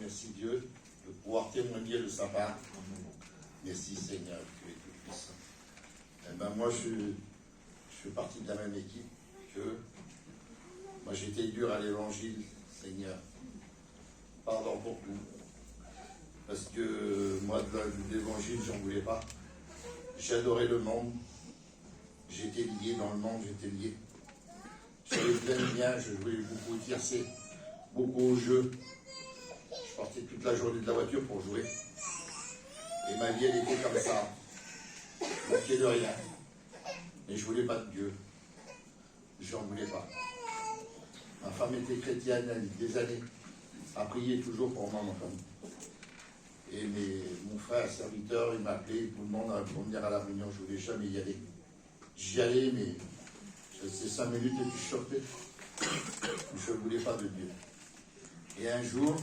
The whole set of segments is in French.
remercie Dieu de pouvoir témoigner de sa part. Merci Seigneur, tu es tout puissant. Eh ben, moi, je fais partie de la même équipe que moi, j'étais dur à l'évangile, Seigneur. Pardon pour tout. Parce que moi, de l'évangile, j'en voulais pas. J'adorais le monde. J'étais lié dans le monde, j'étais lié. J'avais plein de biens, je jouais beaucoup au tiercé, beaucoup au jeu. Je partais toute la journée de la voiture pour jouer. Et ma vie, elle était comme ça. Je manquais de rien. Et je voulais pas de Dieu. J'en voulais pas. Ma femme était chrétienne, elle, des années. A prié toujours pour moi, ma femme. Et mon frère, serviteur, il m'appelait, tout le monde pour venir à la réunion, je ne voulais jamais y aller. J'y allais, mais je restais 5 minutes et puis je sortais. Je ne voulais pas de Dieu. Et un jour,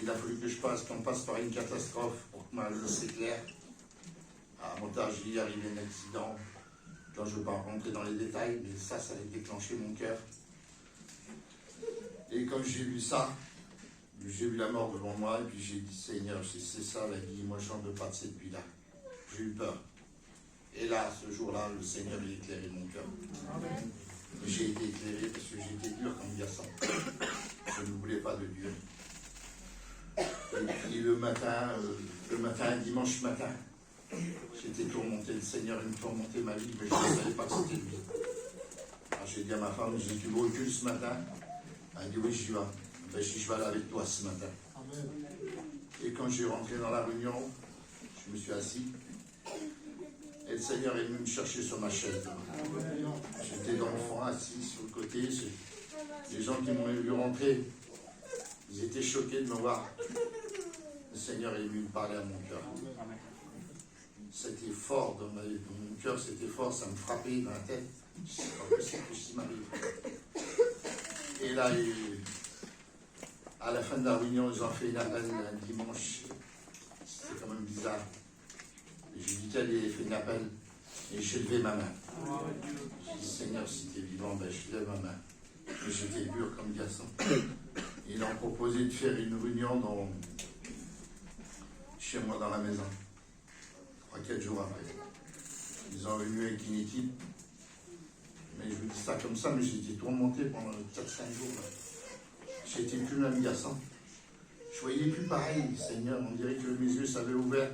il a fallu qu'on passe par une catastrophe pour que ma vie s'éclaire. À Montargis, il arrivait un accident. Quand je ne veux pas rentrer dans les détails, mais ça a déclenché mon cœur. Et comme j'ai vu ça, j'ai vu la mort devant moi, et puis j'ai dit, Seigneur, c'est ça la vie, moi j'en veux pas de cette vie-là. J'ai eu peur. Et là, ce jour-là, le Seigneur a éclairé mon cœur. J'ai été éclairé parce que j'étais dur comme garçon. Je ne voulais pas de Dieu. Et puis le matin, dimanche matin, j'étais tourmenté, le Seigneur il me tourmentait ma vie, mais je ne savais pas que c'était lui. Alors j'ai dit à ma femme, j'ai dit, tu me recules ce matin? Elle dit, oui, j'y vais. Ben, je vais aller avec toi ce matin. Amen. Et quand j'ai rentré dans la réunion, je me suis assis. Et le Seigneur est venu me chercher sur ma chaise. J'étais dans le fond, assis sur le côté. Les gens qui m'ont vu rentrer, ils étaient choqués de me voir. Le Seigneur est venu me parler à mon cœur. C'était fort dans mon cœur, c'était fort, ça me frappait dans la tête. Je ne sais pas possible que ce qui m'arrive. Et là, à la fin de la réunion, ils ont fait une appel un dimanche. C'était quand même bizarre. J'ai dit qu'elle avait fait une appel et j'ai levé ma main. J'ai dit, Seigneur, si tu es vivant, ben, je lève ma main. Et j'étais dur comme garçon. Ils ont proposé de faire une réunion chez moi dans la maison. 3-4 jours après. Ils ont venu avec une équipe. Mais je vous dis ça comme ça, mais j'ai été tourmenté pendant 4-5 jours. Là. J'étais plus le même garçon. Je voyais plus pareil, Seigneur. On dirait que mes yeux s'avaient ouvert.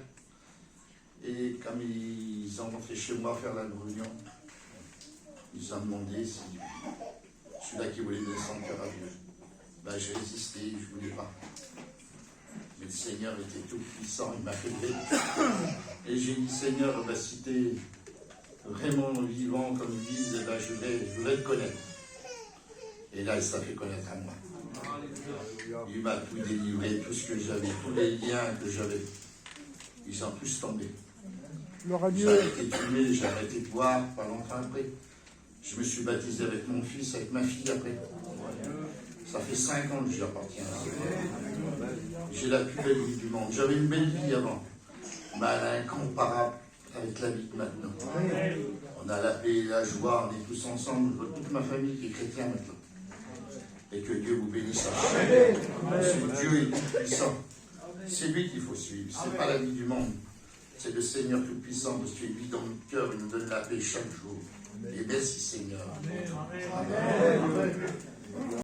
Et comme ils ont rentré chez moi faire la réunion, ils ont demandé si celui-là qui voulait donner son cœur à Dieu. Ben, j'ai résisté, je ne voulais pas. Mais le Seigneur était tout puissant, il m'a fait lever. Et j'ai dit, Seigneur, ben, si tu es vraiment vivant comme ils disent, ben, je vais te connaître. Et là, il s'est fait connaître à moi. Il m'a tout délivré, tout ce que j'avais, tous les liens que j'avais, ils sont tous tombés. J'ai arrêté de fumer, j'ai arrêté de boire, pas longtemps après. Je me suis baptisé avec mon fils, avec ma fille après. Ça fait 5 ans que j'y appartiens. J'ai la plus belle vie du monde. J'avais une belle vie avant, mais elle est incomparable avec la vie de maintenant. On a la paix et la joie, on est tous ensemble, je vois toute ma famille qui est chrétienne maintenant. Et que Dieu vous bénisse à chaque. Dieu est tout puissant. C'est lui qu'il faut suivre. Ce n'est pas la vie du monde. C'est le Seigneur tout puissant parce qu'il vit dans notre cœur. Il nous donne la paix chaque jour. Et merci Seigneur. Amen. Amen.